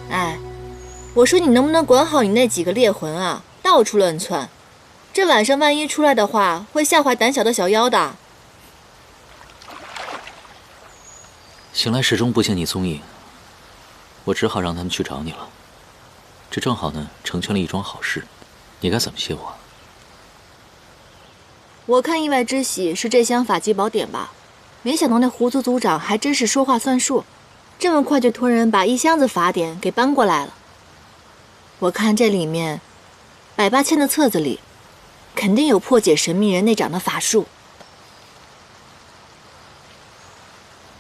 哎，我说你能不能管好你那几个猎魂啊，到处乱窜，这晚上万一出来的话，会吓坏胆小的小妖的。醒来始终不见你踪影，我只好让他们去找你了。这正好呢，成全了一桩好事，你该怎么谢我？我看意外之喜是这箱法籍宝典吧，没想到那胡族族长还真是说话算数，这么快就托人把一箱子法典给搬过来了。我看这里面100-8千的册子里，肯定有破解神秘人内掌的法术。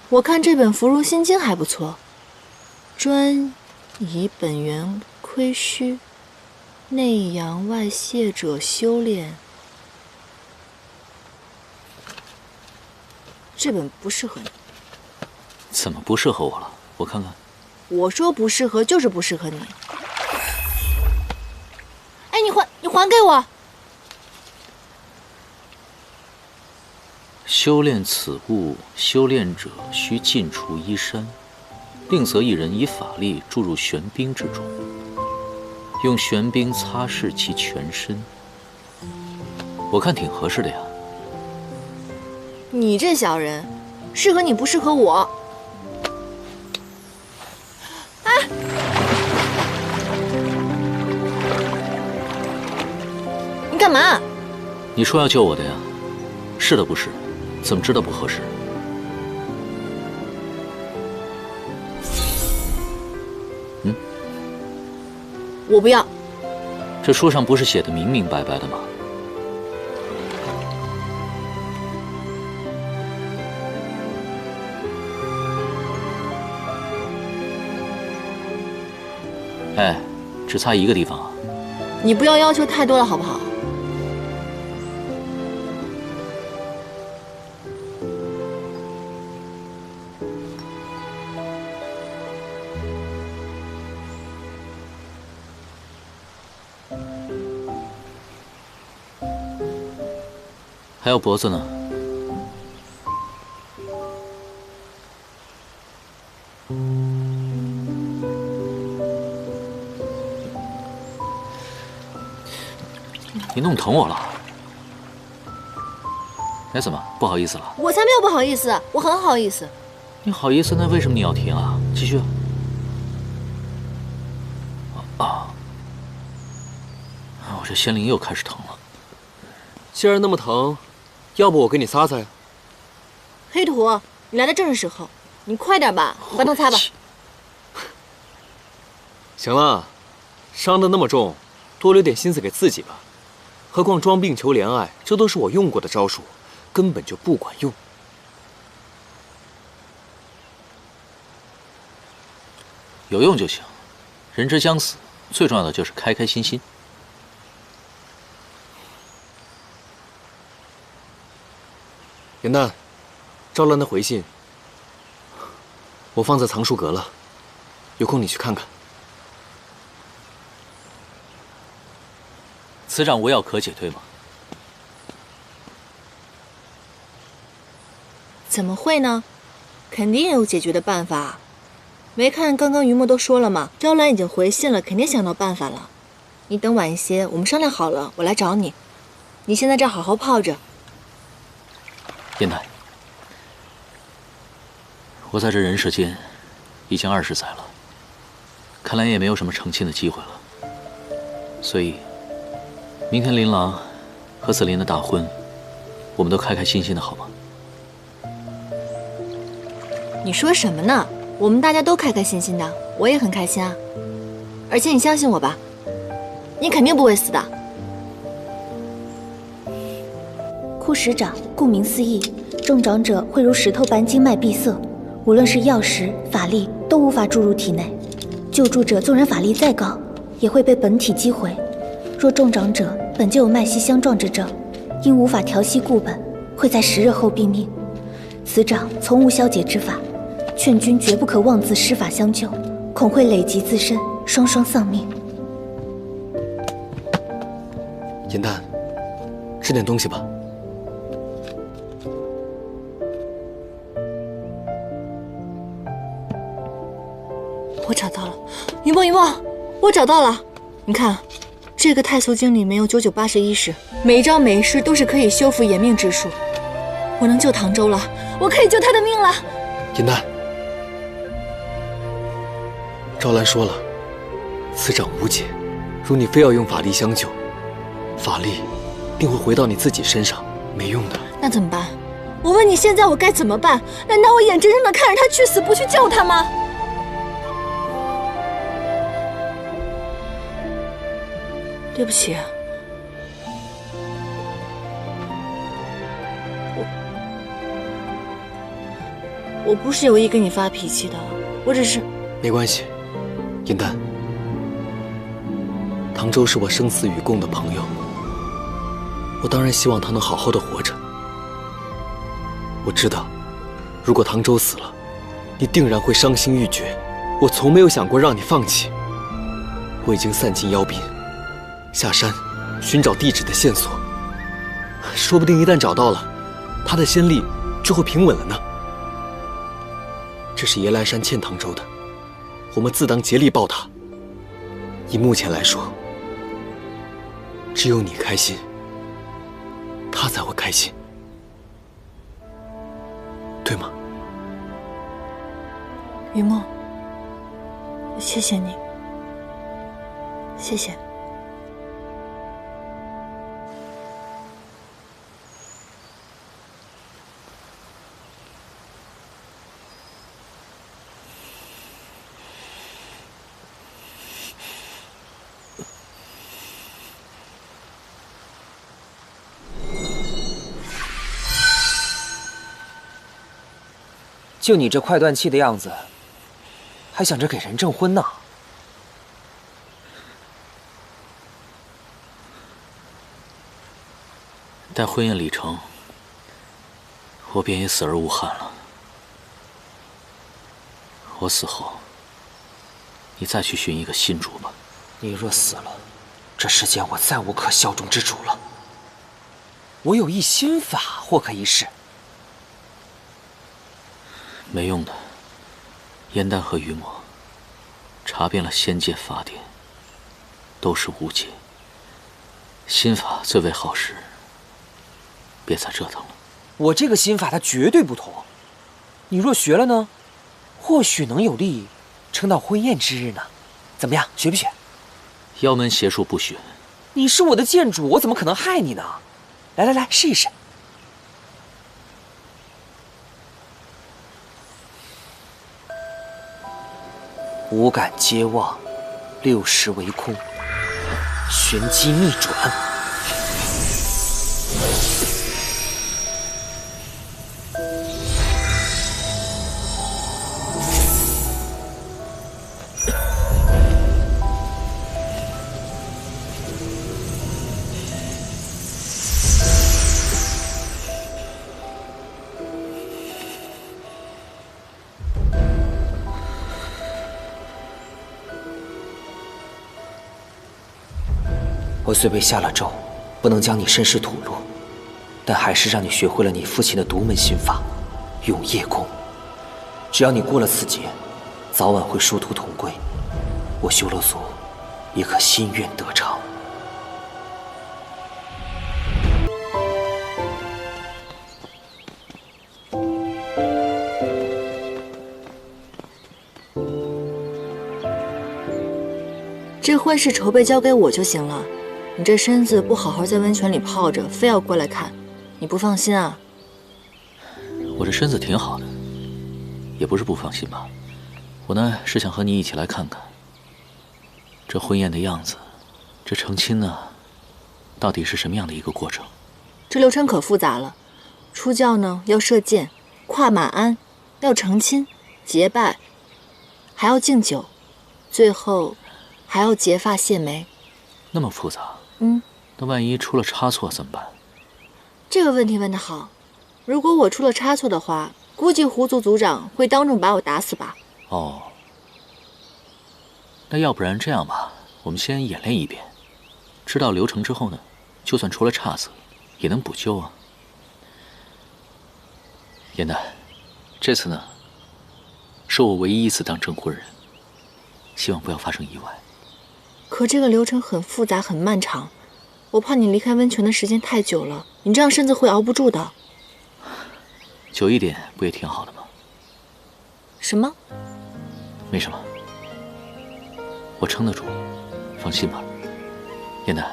我看这本《芙蓉心经》还不错，专以本源亏虚，内阳外泄者修炼。这本不适合你。怎么不适合我了？我看看。我说不适合就是不适合你。哎，你还给我！修炼此物，修炼者须尽除衣衫，另择一人以法力注入玄冰之中，用玄冰擦拭其全身。我看挺合适的呀。你这小人，适合你不适合我。哎，你干嘛？你说要救我的呀？是的不是？怎么知道不合适？我不要。这书上不是写的明明白白的吗？哎，只擦一个地方啊！你不要要求太多了，好不好？还有脖子呢。你弄疼我了？哎，怎么不好意思了？我才没有不好意思，我很好意思。你好意思，那为什么你要停啊？继续。我这仙灵又开始疼了。既然那么疼，要不我给你擦擦呀？黑土，你来的正是时候，你快点吧，你帮他擦吧。行了，伤得那么重，多留点心思给自己吧。何况装病求怜爱，这都是我用过的招数，根本就不管用。有用就行，人之将死，最重要的就是开开心心。元旦，赵兰的回信，我放在藏书阁了，有空你去看看。此长无药可解，对吗？怎么会呢？肯定有解决的办法。没看刚刚于墨都说了吗？赵兰已经回信了，肯定想到办法了。你等晚一些，我们商量好了，我来找你。你先在这儿好好泡着。燕台，我在这人世间已经20载了，看来也没有什么成亲的机会了。所以，明天琳琅和紫琳的大婚，我们都开开心心的，好吗？你说什么呢？我们大家都开开心心的，我也很开心啊。而且你相信我吧，你肯定不会死的。枯石掌，顾名思义，中掌者会如石头般经脉闭塞，无论是药石、法力都无法注入体内。救助者纵然法力再高，也会被本体击毁。若中掌者本就有脉息相撞之症，因无法调息固本，会在10日后毙命。此掌从无消解之法，劝君绝不可妄自施法相救，恐会累及自身，双双丧命。银丹，吃点东西吧。我找到了，云梦，我找到了。你看，这个太俗经里面有9981式，每一招每一式都是可以修复延命之术。我能救唐周了，我可以救他的命了。银丹，赵兰说了，此掌无解，如你非要用法力相救，法力定会回到你自己身上，没用的。那怎么办？我问你，现在我该怎么办？难道我眼睁睁的看着他去死，不去救他吗？对不起，我不是有意跟你发脾气的，我只是……没关系，银丹，唐周是我生死与共的朋友，我当然希望他能好好的活着。我知道，如果唐周死了，你定然会伤心欲绝。我从没有想过让你放弃。我已经散尽妖兵，下山寻找地址的线索，说不定一旦找到了，他的先例就会平稳了呢。这是耶来山欠唐周的，我们自当竭力报答。以目前来说，只有你开心，他才会开心，对吗？云梦，谢谢你，谢谢。就你这快断气的样子，还想着给人证婚呢？待婚宴礼成，我便也死而无憾了。我死后，你再去寻一个新主吧。你若死了，这世间我再无可效忠之主了。我有一心法，或可一试。没用的，燕丹和于魔查遍了仙界法典，都是无解。心法最为好使，别再折腾了。我这个心法它绝对不同，你若学了呢，或许能有利撑到婚宴之日呢。怎么样，学不学？妖门邪术不学。你是我的剑主，我怎么可能害你呢？来来来，试一试。五感皆忘，6识为空，玄机逆转。我虽被下了咒，不能将你身世吐露，但还是让你学会了你父亲的独门心法——永夜功。只要你过了此劫，早晚会殊途同归。我修罗族也可心愿得偿。这婚事筹备交给我就行了。你这身子不好好在温泉里泡着，非要过来看，你不放心啊？我这身子挺好的，也不是不放心吧。我呢是想和你一起来看看这婚宴的样子，这成亲呢，到底是什么样的一个过程？这流程可复杂了。出教呢要射箭，跨马鞍，要成亲，结拜，还要敬酒，最后还要结发谢媒。那么复杂？那万一出了差错怎么办？这个问题问得好。如果我出了差错的话，估计狐族族长会当众把我打死吧。哦，那要不然这样吧，我们先演练一遍，知道流程之后呢，就算出了差错，也能补救啊。燕丹，这次呢，是我唯一一次当证婚人，希望不要发生意外。可这个流程很复杂，很漫长，我怕你离开温泉的时间太久了，你这样身子会熬不住的。久一点不也挺好的吗？什么？没什么，我撑得住，放心吧。燕丹，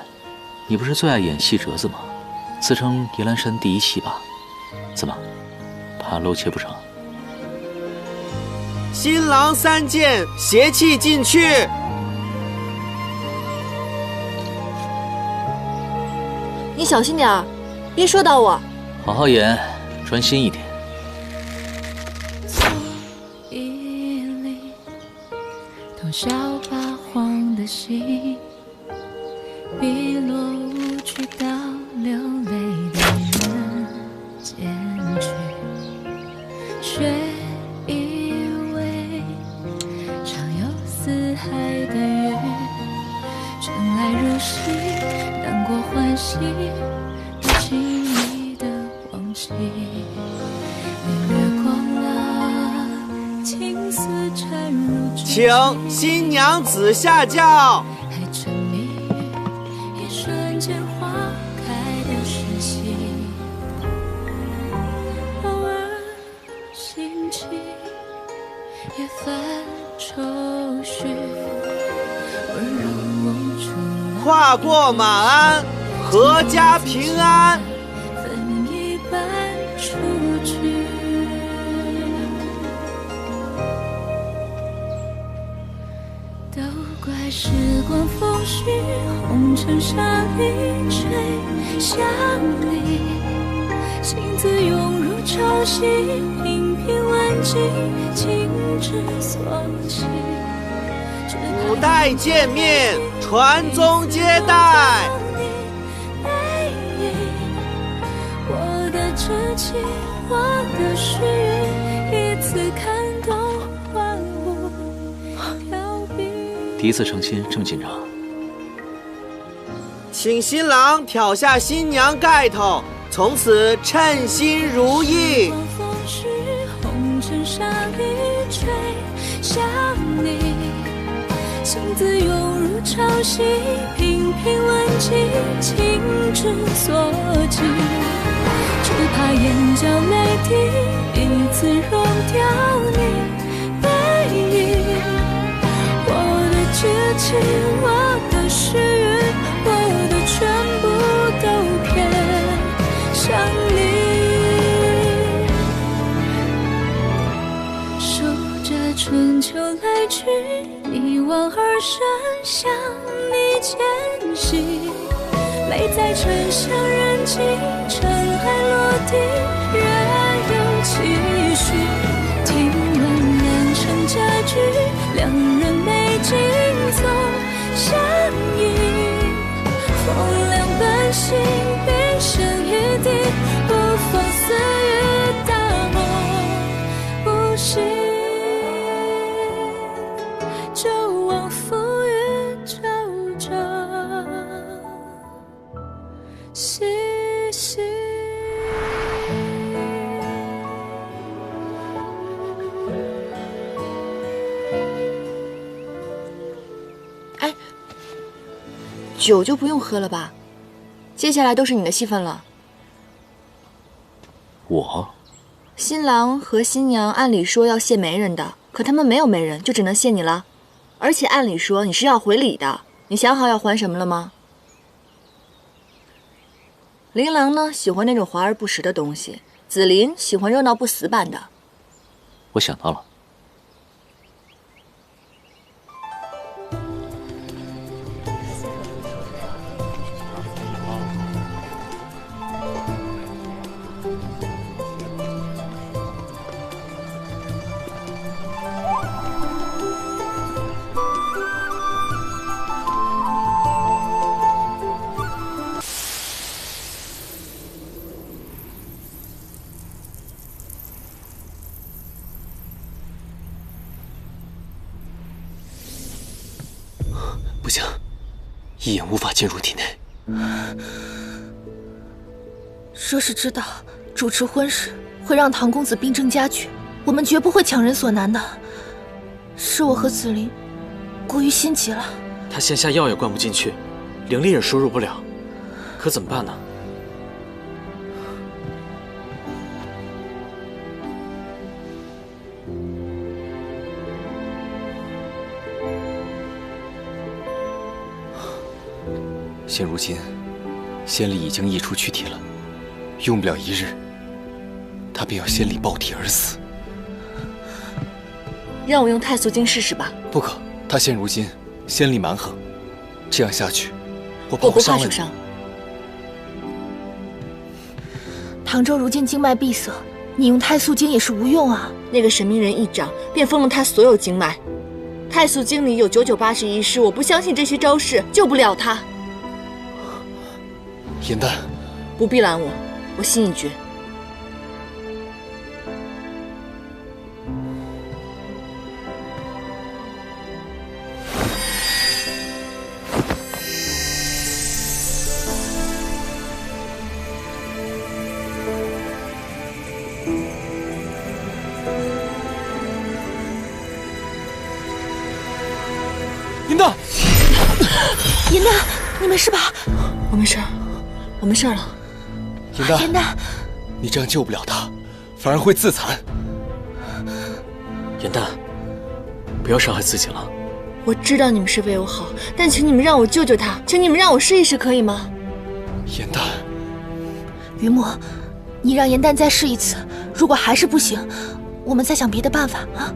你不是最爱演戏折子吗？自称阎兰山第一戏吧？怎么，怕露怯不成？新郎3件，邪气进去。你小心点儿，别说到我。好好演，专心一点。多少发黄的心，碧落无趣到流泪的人间去，却以为常有四海的月，尘埃如洗，难过欢喜，不经意的忘记，你掠过了青丝缠入指请新娘子下轿。还沉迷于一瞬间花开的时期，偶尔兴起也泛愁绪，温柔无处跨过马鞍，阖家平安。分一半出去。都怪时光风絮，红尘沙一吹向你，心字涌入潮汐，频频万击，情之所起。古代见面，传宗接代。我的痴情，我的誓言，一次看懂万物飘碧。第一次成亲这么紧张？请新郎挑下新娘盖头，从此称心如意。风絮红尘沙一吹向你，心字涌入潮汐，频频问起，情之所寄。只怕眼角泪滴，一次融掉你背影。我的痴情，我的誓言，我的全部都偏向你。数着春秋来去，一往而深，向你前行。泪在沉香人迹，尘埃落地，仍有期许。听闻良辰佳句，两人美景总相依。风凉半醒，冰声一地，不放肆与大梦不醒，就往赴与朝朝夕夕。哎，酒就不用喝了吧，接下来都是你的戏份了。我？新郎和新娘按理说要谢媒人的，可他们没有媒人，就只能谢你了。而且按理说你是要回礼的，你想好要还什么了吗？琳琅呢，喜欢那种华而不实的东西；紫琳喜欢热闹不死板的。我想到了。不行，一眼无法进入体内。佘氏知道主持婚事会让唐公子兵争加剧，我们绝不会强人所难的。是我和紫菱过于心急了。他线下药也灌不进去，灵力也输入不了，可怎么办呢？现如今，仙力已经溢出躯体了，用不了1日，他便要仙力爆体而死。让我用太素经试试吧。不可，他现如今仙力蛮横，这样下去，我不伤了你。怕受伤。唐周如今经脉闭塞，你用太素经也是无用啊。那个神秘人一掌便封了他所有经脉，太素经里有9981式，我不相信这些招式救不了他。颜淡，不必拦我，我心已决。颜淡，颜淡，你没事吧？我没事儿，我没事了。颜淡，颜淡，你这样救不了他，反而会自残。颜淡，不要伤害自己了。我知道你们是为我好，但请你们让我救救他，请你们让我试一试，可以吗？颜淡，于墨，你让颜淡再试一次，如果还是不行，我们再想别的办法啊。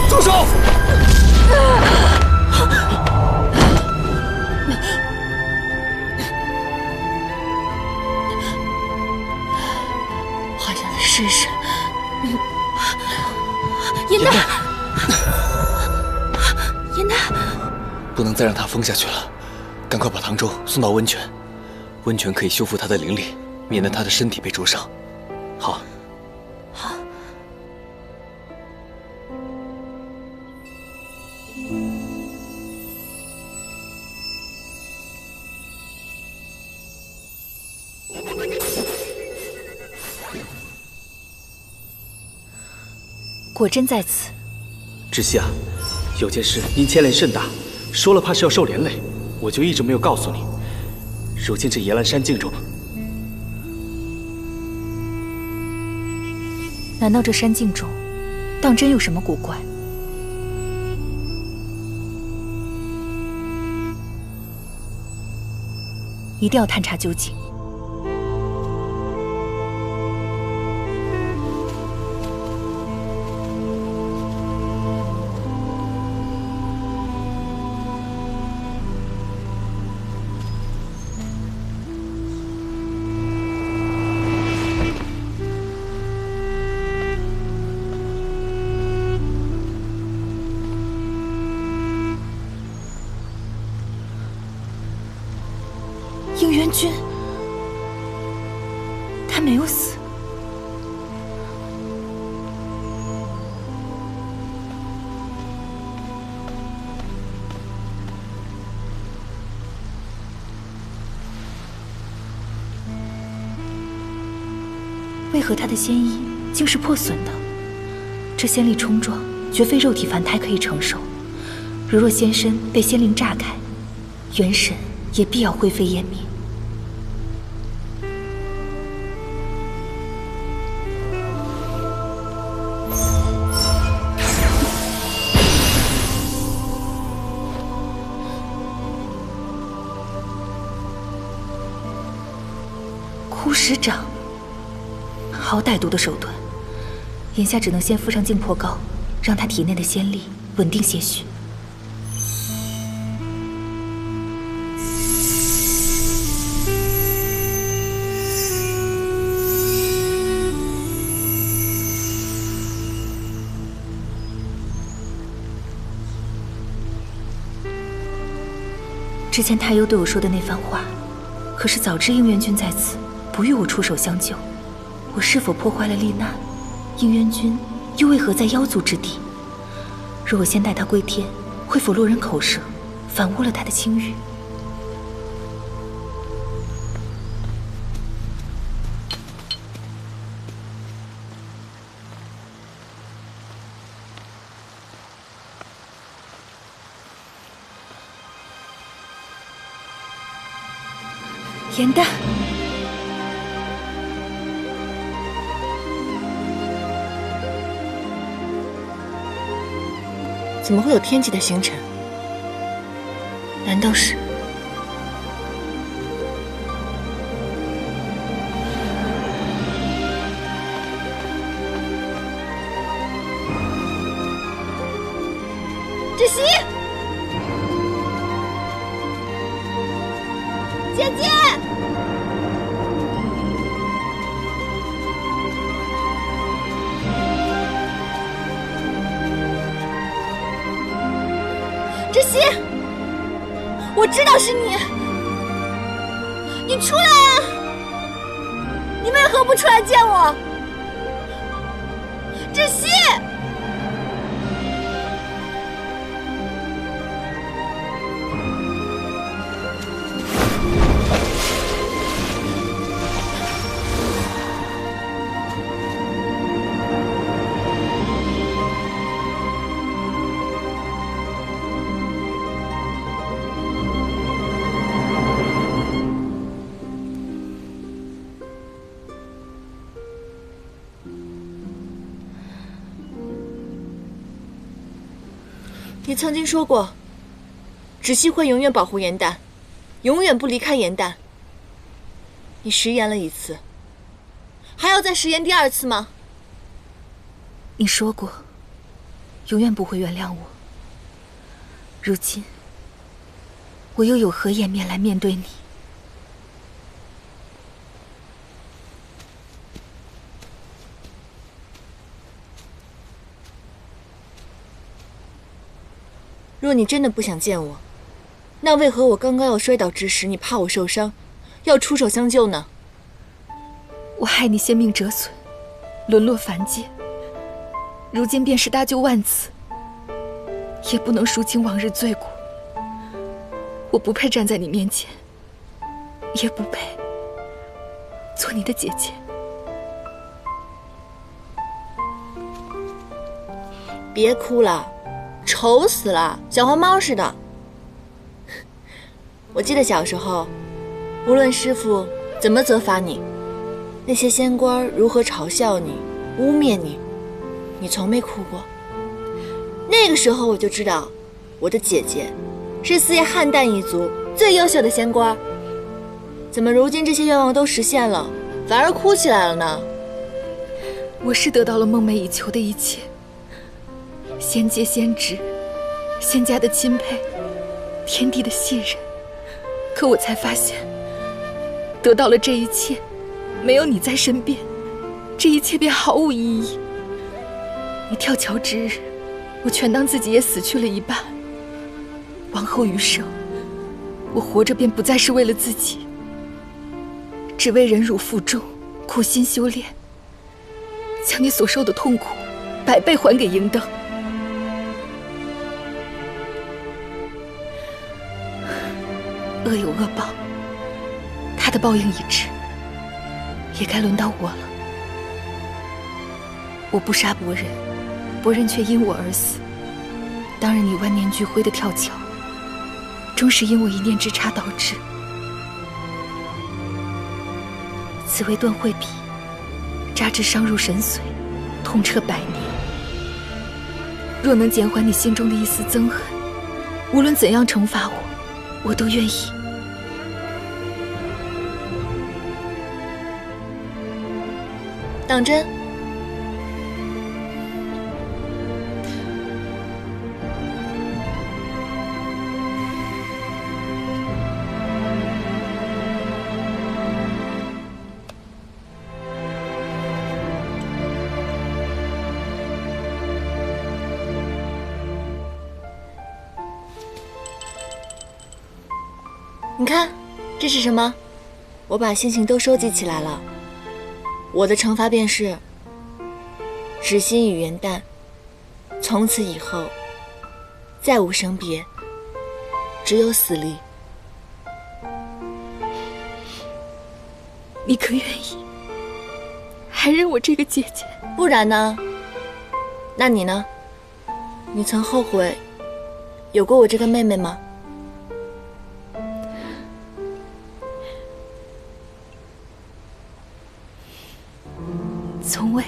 住手！我还想再试试。颜淡，颜淡，不能再让他疯下去了，赶快把唐周送到温泉，温泉可以修复他的灵力，免得他的身体被灼伤。好。好。果真在此。知悉啊，有件事您牵连甚大，说了怕是要受连累，我就一直没有告诉你。如今这野兰山境中，难道这山境中，当真有什么古怪？一定要探查究竟。应元君，他没有死。为何他的仙衣竟是破损的？这仙力冲撞，绝非肉体凡胎可以承受。如若仙身被仙灵炸开，元神也必要灰飞烟灭。枯石掌，好歹毒的手段！眼下只能先敷上净魄膏，让他体内的仙力稳定些许。之前太优对我说的那番话，可是早知应元君在此，不欲我出手相救，我是否破坏了丽难？应元君又为何在妖族之地？若我先带他归天，会否落人口舌，反误了他的清誉？颜淡，怎么会有天级的星辰？难道是……芷溪，姐姐。芷溪，我知道是你，你出来啊！你为何不出来见我？芷溪，你曾经说过，芷溪会永远保护颜淡，永远不离开颜淡。你食言了一次，还要再食言第二次吗？你说过，永远不会原谅我。如今，我又有何颜面来面对你？若你真的不想见我，那为何我刚刚要摔倒之时，你怕我受伤，要出手相救呢？我害你先命折损，沦落凡界，如今便是搭救万次，也不能赎清往日罪过。我不配站在你面前，也不配做你的姐姐。别哭了，丑死了，小黄猫似的。我记得小时候，无论师父怎么责罚你，那些仙官如何嘲笑你、污蔑你，你从没哭过。那个时候我就知道，我的姐姐是四叶汉淡一族最优秀的仙官。怎么如今这些愿望都实现了，反而哭起来了呢？我是得到了梦寐以求的一切，仙阶仙职，仙家的钦佩，天地的信任。可我才发现，得到了这一切，没有你在身边，这一切便毫无意义。你跳桥之日，我全当自己也死去了一半。往后余生，我活着便不再是为了自己，只为忍辱负重，苦心修炼，将你所受的痛苦100倍还给应灯。恶有恶报，他的报应已至，也该轮到我了。我不杀博人，博人却因我而死。当日你万念俱灰的跳桥，终是因我一念之差导致。此为断慧笔，扎至伤入神髓，痛彻100年。若能减缓你心中的一丝憎恨，无论怎样惩罚我，我都愿意。当真？你看，这是什么？我把心情都收集起来了。我的惩罚便是纸心与元旦，从此以后再无生别，只有死离。你可愿意还认我这个姐姐？不然呢？那你呢？你曾后悔有过我这个妹妹吗？从未。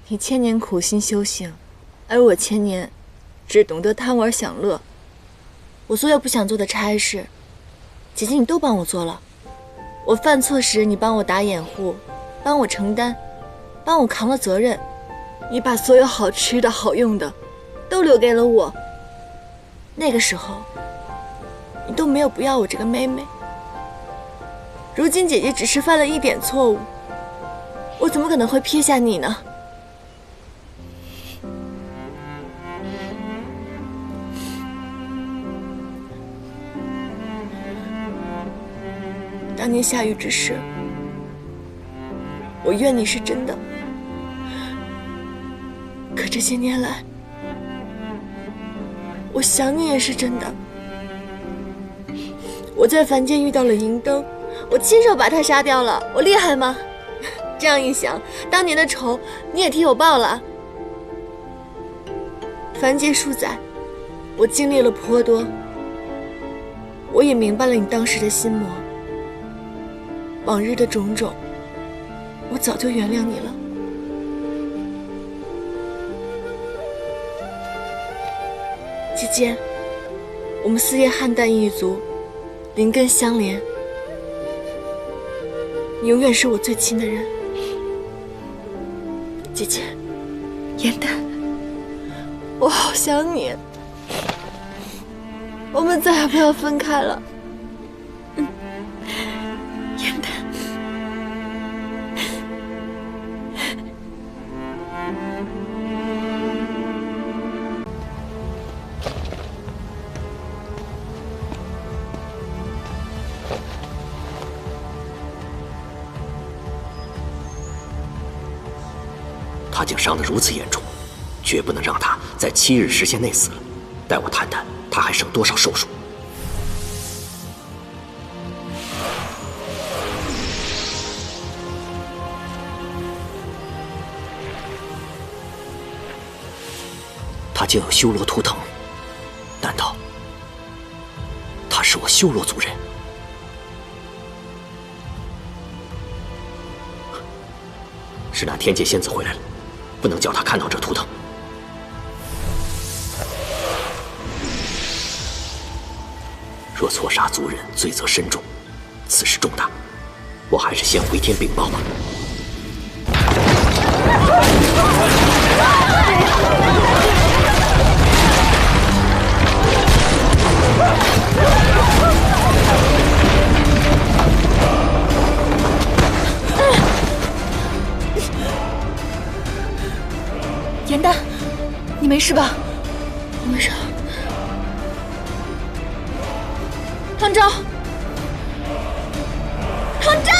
你千年苦心修行，而我千年只懂得贪玩享乐。我所有不想做的差事，姐姐你都帮我做了。我犯错时，你帮我打掩护，帮我承担，帮我扛了责任。你把所有好吃的好用的都留给了我。那个时候，你都没有不要我这个妹妹。如今姐姐只是犯了一点错误，我怎么可能会撇下你呢？当年下雨之时，我怨你是真的，可这些年来，我想你也是真的。我在凡间遇到了银灯，我亲手把他杀掉了，我厉害吗？这样一想，当年的仇你也替我报了。凡劫数载，我经历了颇多，我也明白了你当时的心魔。往日的种种，我早就原谅你了。姐姐，我们四叶汉旦一族，灵根相连，你永远是我最亲的人。姐姐，元旦，我好想你，我们再也不要分开了。元旦，他竟伤得如此严重，绝不能让他在7日时限内死了。待我谈谈，他还剩多少寿数。他竟有修罗图腾，难道他是我修罗族人？是那天界仙子回来了，不能叫他看到这图腾。若错杀族人，罪责深重，此事重大，我还是先回天禀报吧。元旦，你没事吧？我没事。唐昭，唐昭！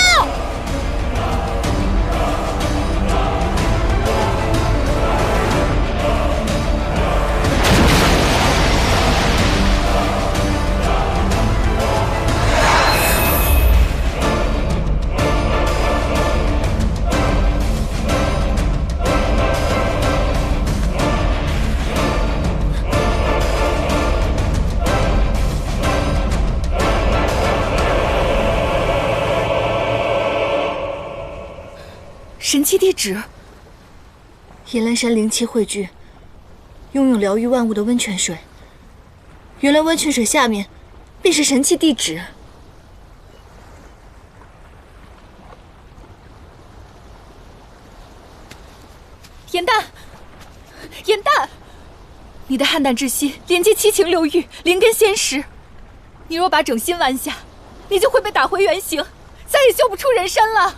神器地址，野兰山灵气汇聚，拥有疗愈万物的温泉水。原来温泉水下面便是神器地址。元旦，元旦，你的汉旦之心连接七情六欲，灵根仙识。你若把整心弯下，你就会被打回原形，再也修不出人身了。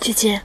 姐姐。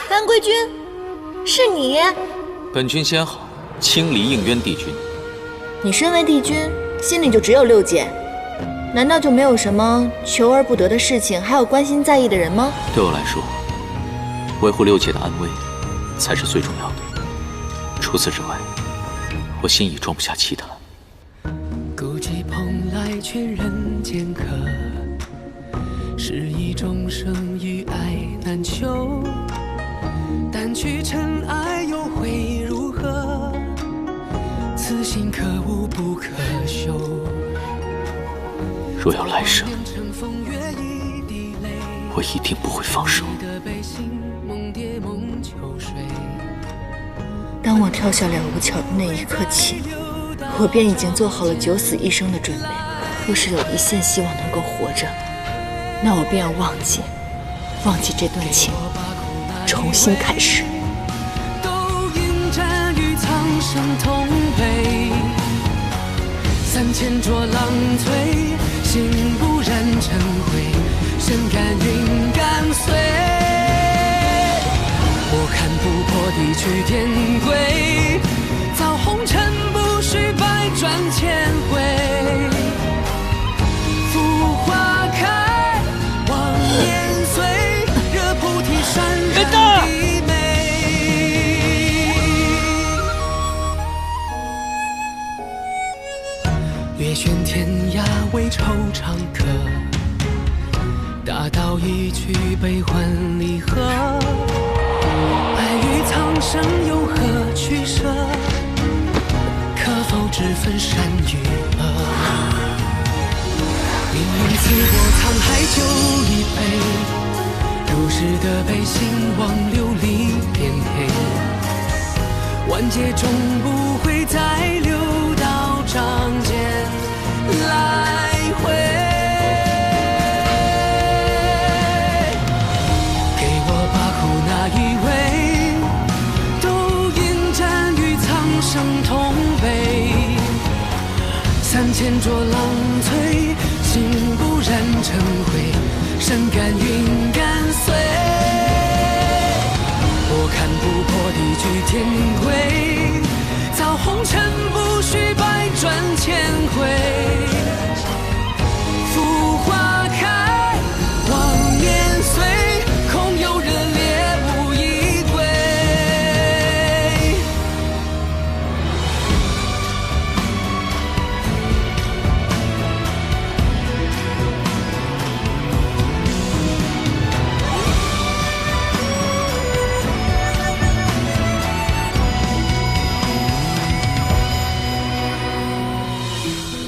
丹归君，是你？本君先好，清离应渊帝君。你身为帝君，心里就只有六姐，难道就没有什么求而不得的事情，还有关心在意的人吗？对我来说，维护六姐的安危才是最重要的。除此之外，我心已装不下其他。孤寂蓬莱却人间客，是以众生与爱难求。掸去尘埃又会如何？此心可悟不可修。若有来生，我一定不会放手。当我跳下了吴桥的那一刻起，我便已经做好了九死一生的准备。若是有一线希望能够活着，那我便要忘记这段情，重新开始。都应战与苍生同悲，3000浊浪摧，心不染尘灰，身甘云干碎。我看不破地去天归，造红尘不须百转千回。浮花开，望年岁，惹菩提山人的美。略悬天涯为惆怅客，大道一曲悲欢离合。爱与苍生有何取舍？可否只分善与恶？明明刺过沧海就一杯，如是的悲心忘流离变黑。万劫终不会再流到掌间来回。给我把苦那一位，都应战与苍生同悲。3000浊浪摧，心不染尘灰，身甘云干碎。我看不破地去天归，造红尘不须百转千回。浮花开，望年岁，空有热烈无依归。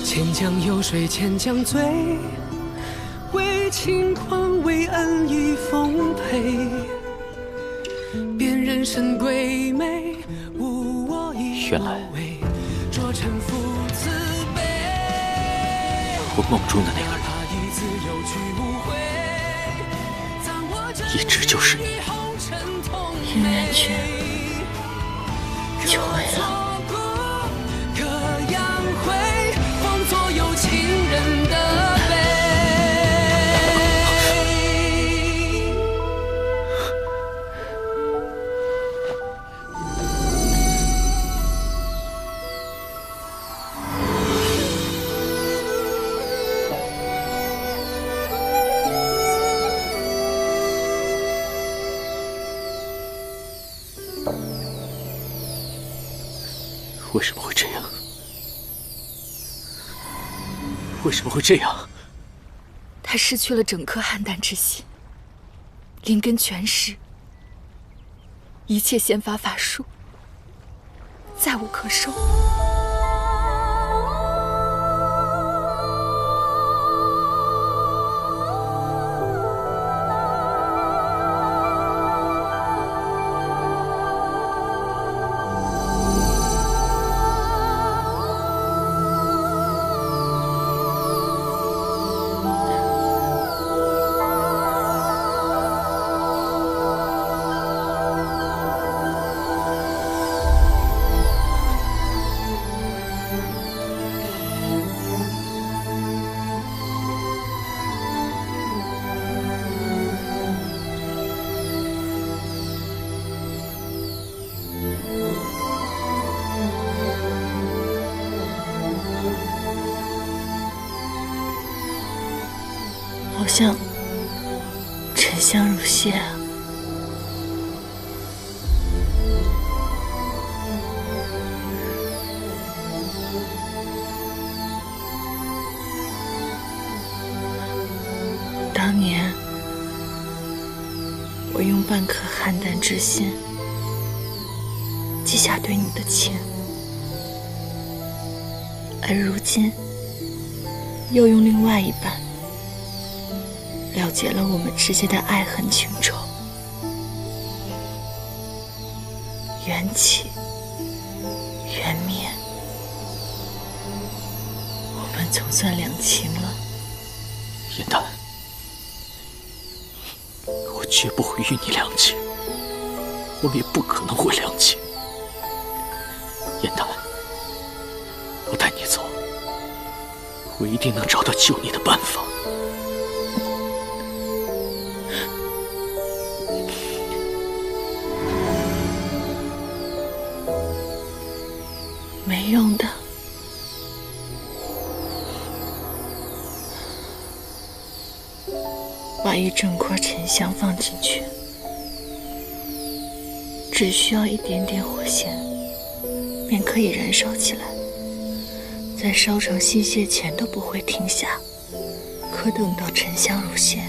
千江有水千江醉，为轻狂为恩义奉陪。便人生归美，无我亦无为。若臣服慈悲，我梦中的那个人，一直就是你。姻缘圈就毁了。情人的悲。为什么会这样？为什么会这样？他失去了整颗邯郸之心，灵根全失，一切仙法法术再无可收。好像沉香如屑啊。当年我用半颗邯郸之心记下对你的情，而如今又用另外一半了结了我们之间的爱恨情仇。缘起缘灭，我们总算两情了。燕丹，我绝不会与你两情，我们也不可能会两情。燕丹，我带你走，我一定能找到救你的办法。没用的。把一整块沉香放进去，只需要一点点火焰，便可以燃烧起来，在烧成细屑前都不会停下。可等到沉香如现，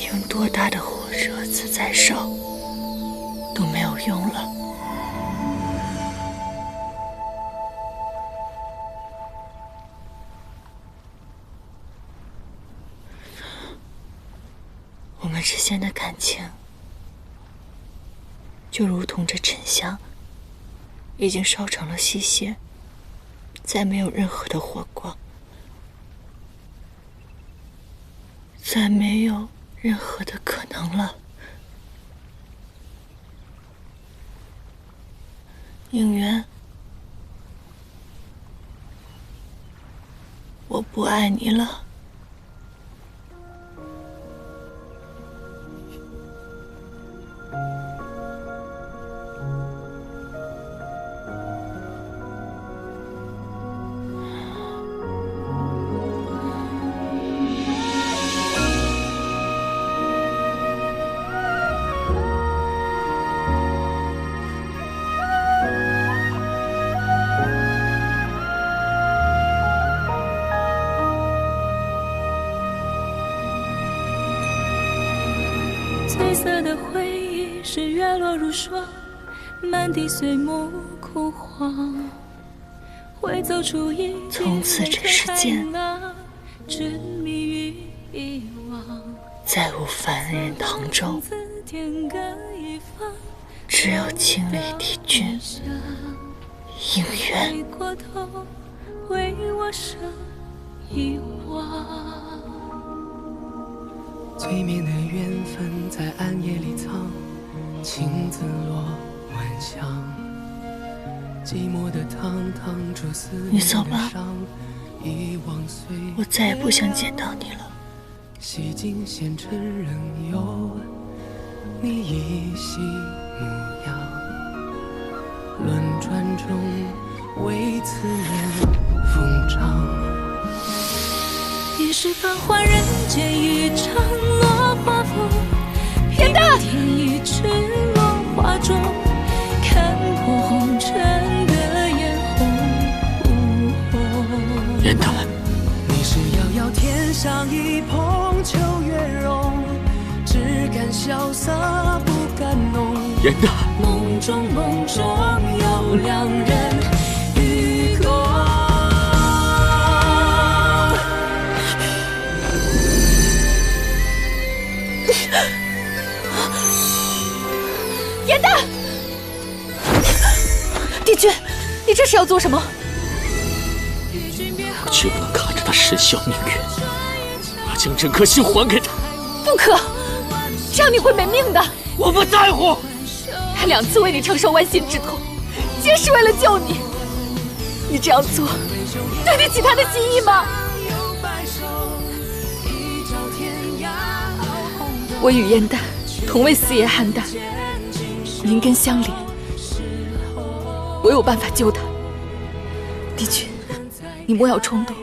用多大的火热子再烧都没有用了。我们之间的感情，就如同这沉香，已经烧成了细屑，再没有任何的火光，再没有任何的可能了。应元，我不爱你了。褪色的回忆是月落如霜，满地碎木枯黄。会走出一从此这世间执迷于遗忘，再无凡人唐周，天各一方，只有清丽帝君应元。回过头为我生遗忘。催眠的缘分在暗夜里藏，情字落晚香。寂寞的堂堂主思你走吧，遗忘岁月我再也不想见到你了。洗尽纤尘仍有你依稀模样，轮转中为此念风章。一世繁华人间一场落花风，偏偏天意坠落花中，看破红尘的眼红。燕丹，你是遥遥天上一捧秋月容，只敢萧瑟不敢浓。燕丹，梦中有两人与共。燕丹，帝君，你这是要做什么？我绝不能看着他身消命远，我要将整颗心还给他。不可，这样你会没命的。我不在乎。他2次为你承受剜心之痛，皆是为了救你。你这样做，对得起他的心意吗？我与燕丹同为四爷邯郸，邻根相连，我有办法救他。帝君，你莫要冲动，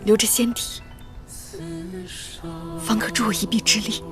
留着仙体，方可助我一臂之力。